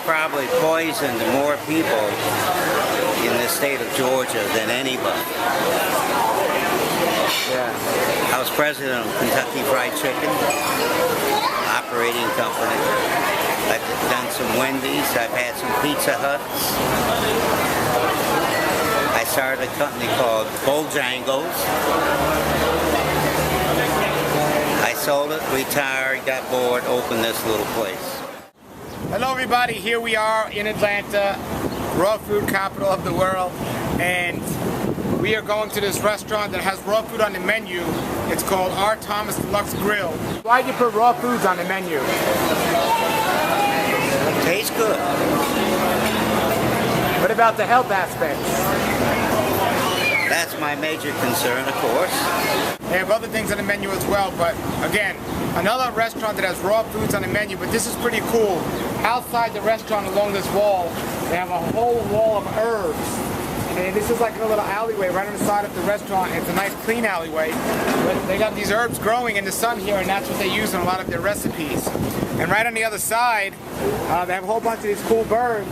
probably poisoned more people in the state of Georgia than anybody. Yeah. I was president of Kentucky Fried Chicken, operating company. I've done some Wendy's, I've had some Pizza Huts. I started a company called Bojangles. I sold it, retired, got bored, opened this little place. Hello everybody, here we are in Atlanta, raw food capital of the world, and we are going to this restaurant that has raw food on the menu. It's called r.thomas Deluxe Grill. Why'd you put raw foods on the menu? Tastes good. What about the health aspects? That's my major concern, of course. They have other things on the menu as well, but again, another restaurant that has raw foods on the menu, but this is pretty cool. Outside the restaurant along this wall, they have a whole wall of herbs. And this is like a little alleyway right on the side of the restaurant. It's a nice clean alleyway. But they got these herbs growing in the sun here, and that's what they use in a lot of their recipes. And right on the other side, they have a whole bunch of these cool birds,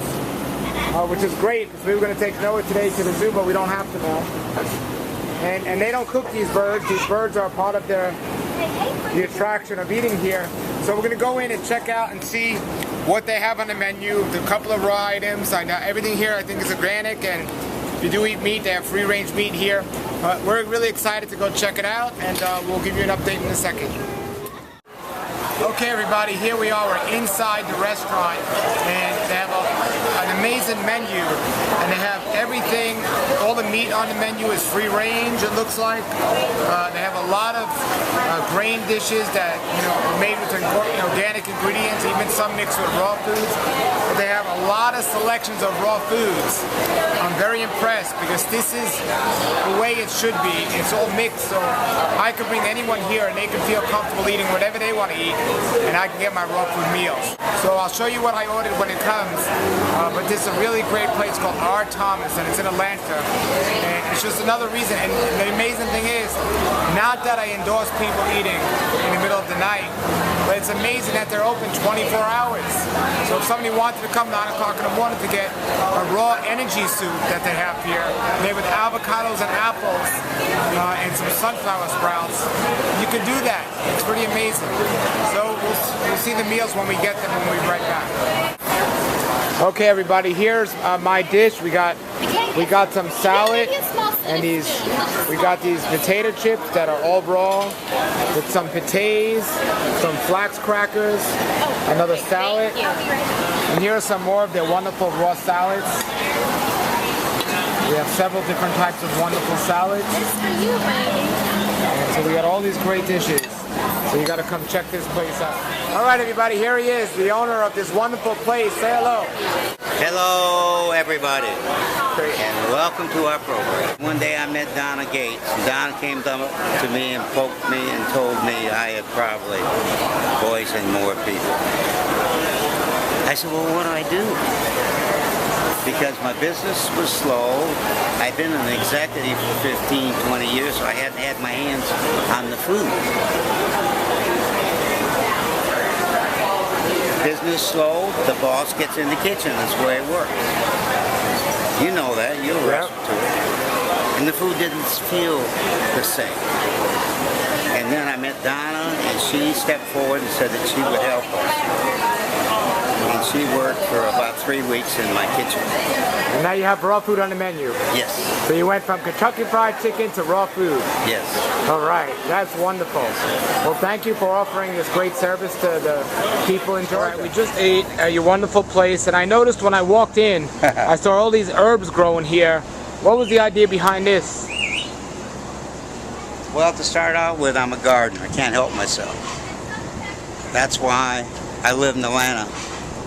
which is great, because we were going to take Noah today to the zoo, but we don't have to now. And they don't cook these birds. These birds are part of the attraction of eating here. So we're going to go in and check out and see what they have on the menu, the couple of raw items. Everything here I think is organic, and if you do eat meat, they have free-range meat here. We're really excited to go check it out, and we'll give you an update in a second. Okay everybody, here we are, we're inside the restaurant, and they have an amazing menu, and they have everything. All the meat on the menu is free range, it looks like. They have a lot of grain dishes that are made with organic ingredients, even some mixed with raw foods. But they have a lot of selections of raw foods. I'm very impressed, because this is the way it should be. It's all mixed, so I could bring anyone here and they can feel comfortable eating whatever they want to eat, and I can get my raw food meals. So I'll show you what I ordered when it comes, but this is a really great place called r.thomas, and it's in Atlanta, and it's just another reason. And the amazing thing is, not that I endorse people eating in the middle of the night, but it's amazing that they're open 24 hours. So if somebody wanted to come 9 o'clock in the morning to get a raw energy soup that they have here, made with avocados and apples and some sunflower sprouts, you can do that. It's pretty amazing. So we'll see the meals when we get them when we're right back. Okay everybody, here's my dish. We got some salad, and we got these potato chips that are all raw, with some potatoes, some flax crackers, another salad, and here are some more of their wonderful raw salads. We have several different types of wonderful salads. This is for you, baby. And so we got all these great dishes. So you got to come check this place out. All right, everybody, here he is, the owner of this wonderful place. Say hello. Hello, everybody, and welcome to our program. One day I met Donna Gates, and Donna came to me and poked me and told me I had probably poisoned more people. I said, well, what do I do? Because my business was slow. I've been an executive for 15, 20 years, so I hadn't had my hands on the food. Business slow, the boss gets in the kitchen. That's the way it works. You know that, you're a restaurateur. And the food didn't feel the same. And then I met Donna, and she stepped forward and said that she would help us. And she worked for about 3 weeks in my kitchen. And now you have raw food on the menu. Yes. So you went from Kentucky Fried Chicken to raw food. Yes. All right, that's wonderful. Well, thank you for offering this great service to the people in Georgia. All right, we just ate at your wonderful place, and I noticed when I walked in, I saw all these herbs growing here. What was the idea behind this? Well, to start out with, I'm a gardener. I can't help myself. That's why I live in Atlanta,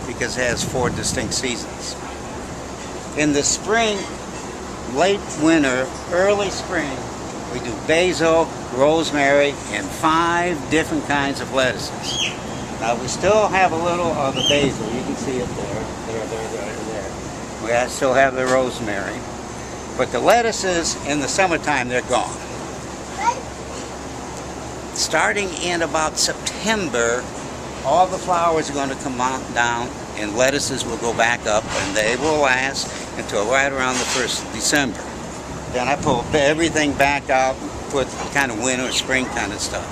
because it has 4 distinct seasons. In the spring, late winter, early spring, we do basil, rosemary, and 5 different kinds of lettuces. Now we still have a little of the basil. You can see it there. We still have the rosemary. But the lettuces, in the summertime, they're gone. Starting in about September, all the flowers are going to come down, and lettuces will go back up, and they will last until right around the 1st of December. Then I pull everything back out and put kind of winter, spring kind of stuff.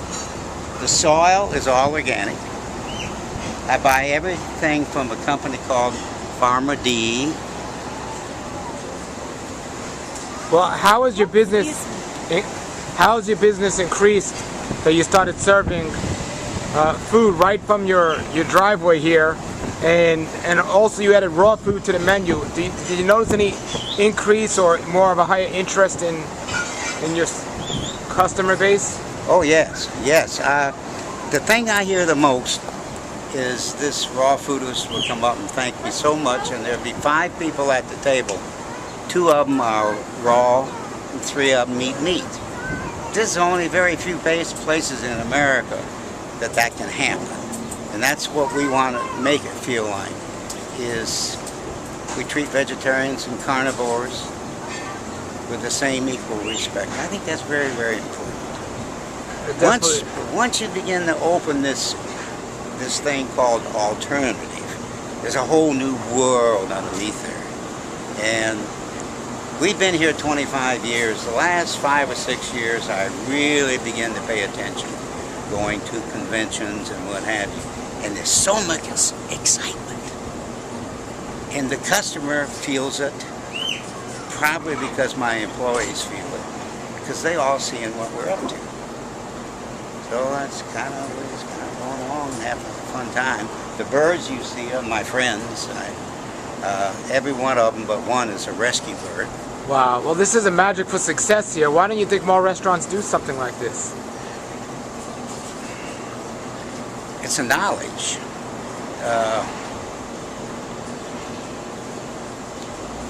The soil is all organic. I buy everything from a company called Farmer D. Well, how has your business increased that you started serving food right from your driveway here, and also you added raw food to the menu? Did you notice any increase or more of a higher interest in your customer base? Oh yes, yes. The thing I hear the most is this raw foodist will come up and thank me so much, and there'll be 5 people at the table. 2 of them are raw, and 3 of them eat meat. There's only very few places in America that can happen, and that's what we want to make it feel like. Is we treat vegetarians and carnivores with the same equal respect. I think that's very, very important. Once you begin to open this thing called alternative, there's a whole new world underneath there. And we've been here 25 years. The last 5 or 6 years, I really began to pay attention, going to conventions and what have you. And there's so much excitement. And the customer feels it, probably because my employees feel it, because they all seeing what we're up to. So that's kind of going along and having a fun time. The birds you see are my friends. Every one of them but one is a rescue bird. Wow, well this is a magic for success here. Why don't you think more restaurants do something like this? It's a knowledge.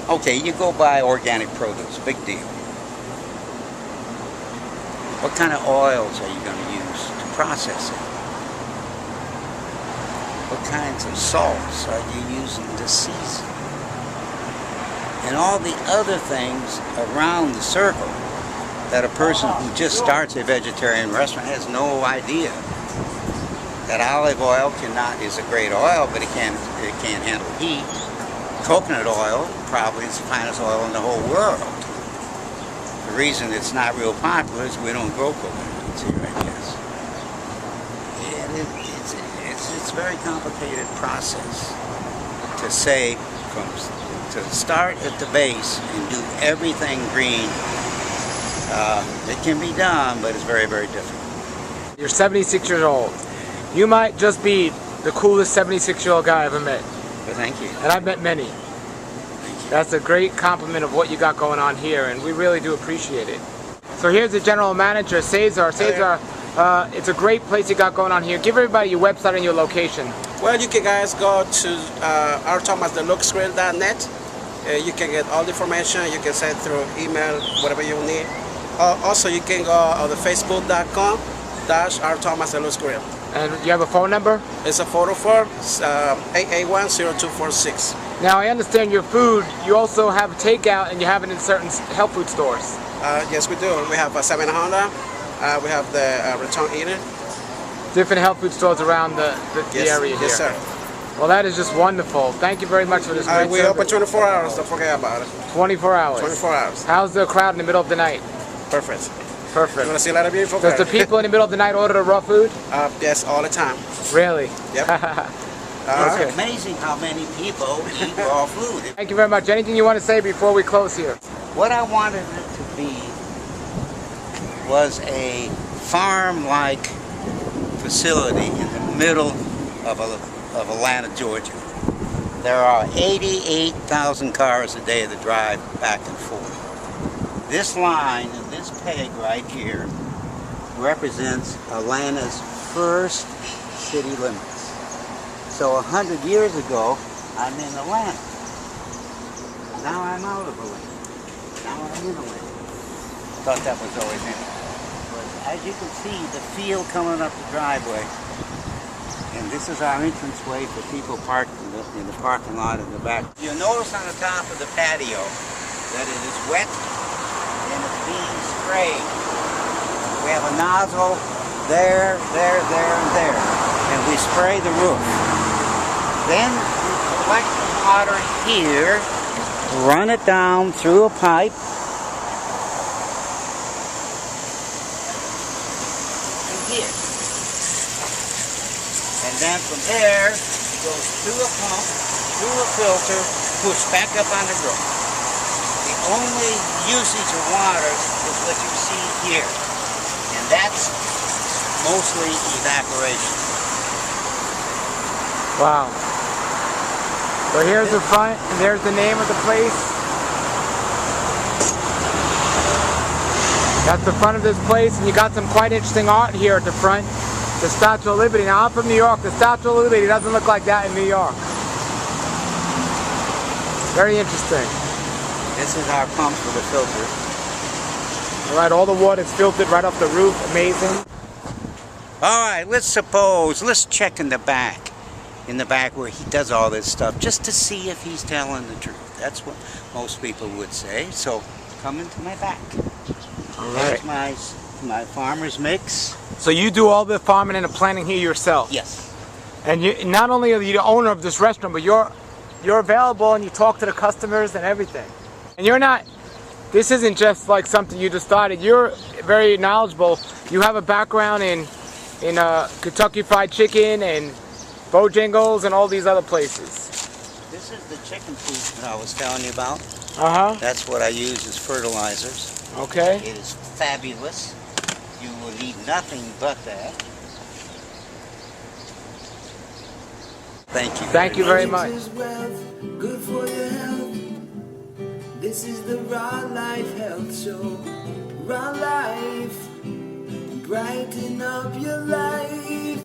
Okay, you go buy organic produce, big deal. What kind of oils are you going to use to process it? What kinds of salts are you using to season? And all the other things around the circle that a person who just starts a vegetarian restaurant has no idea. That olive oil is a great oil, but it can't handle heat. Coconut oil probably is the finest oil in the whole world. The reason it's not real popular is we don't grow coconuts here, I guess. And it's a very complicated process to say to start at the base and do everything green. It can be done, but it's very, very difficult. You're 76 years old. You might just be the coolest 76-year-old guy I ever met. But thank you. And I've met many. That's a great compliment of what you got going on here, and we really do appreciate it. So here's the general manager, Cesar. Cesar, it's a great place you got going on here. Give everybody your website and your location. Well, you can guys go to r.thomas deluxegrill.net. You can get all the information. You can send through email, whatever you need. Also, you can go on the facebook.com/r.thomas Deluxe Grill. And you have a phone number? It's a 404-881-0246. Now, I understand your food, you also have takeout and you have it in certain health food stores. Yes, we do. We have 700. We have the Return Eater. Different health food stores around the area here. Yes, sir. Well, that is just wonderful. Thank you very much for this great We service. open 24 hours. Don't forget about it. 24 hours? 24 hours. How's the crowd in the middle of the night? Perfect. Perfect. You want to see a lot of beautiful Does the birds? people in the middle of the night order the raw food? Yes, all the time. Really? Yep. It's amazing how many people eat raw food. Thank you very much. Anything you want to say before we close here? What I wanted it to be was a farm-like facility in the middle of Atlanta, Georgia. There are 88,000 cars a day that drive back and forth. This line and this peg right here represents Atlanta's first city limits. So 100 years ago, I'm in Atlanta. Now I'm out of Atlanta. Now I'm in Atlanta. Thought that was always in. But as you can see, the field coming up the driveway, and this is our entranceway for people parked in the parking lot in the back. You'll notice on the top of the patio that it is wet and it's being sprayed. We have a nozzle there, and there. and we spray the roof. Then we collect the water here, run it down through a pipe, and here. And then from there, it goes through a pump, through a filter, pushed back up on the roof. The only usage of water is what you see here, and that's mostly evaporation. Wow. So here's the front, and there's the name of the place. That's the front of this place, and you got some quite interesting art here at the front. The Statue of Liberty. Now I'm from New York. The Statue of Liberty doesn't look like that in New York. Very interesting. This is our pump for the filter. All right, all the water's filtered right off the roof. Amazing. All right, let's check in the back where he does all this stuff, just to see if he's telling the truth. That's what most people would say. So come into my back. All right. There's my farmer's mix. So you do all the farming and the planting here yourself? Yes. And you, not only are you the owner of this restaurant, but you're available and you talk to the customers and everything. And you're not, this isn't just like something you just started. You're very knowledgeable. You have a background in Kentucky Fried Chicken and Bojangles and all these other places. This is the chicken food that I was telling you about. Uh-huh. That's what I use as fertilizers. Okay. It is fabulous. You will need nothing but that. Thank you. Thank you very much. This is wealth, good for your health. This is the Raw Life Health Show. Raw Life, brighten up your life.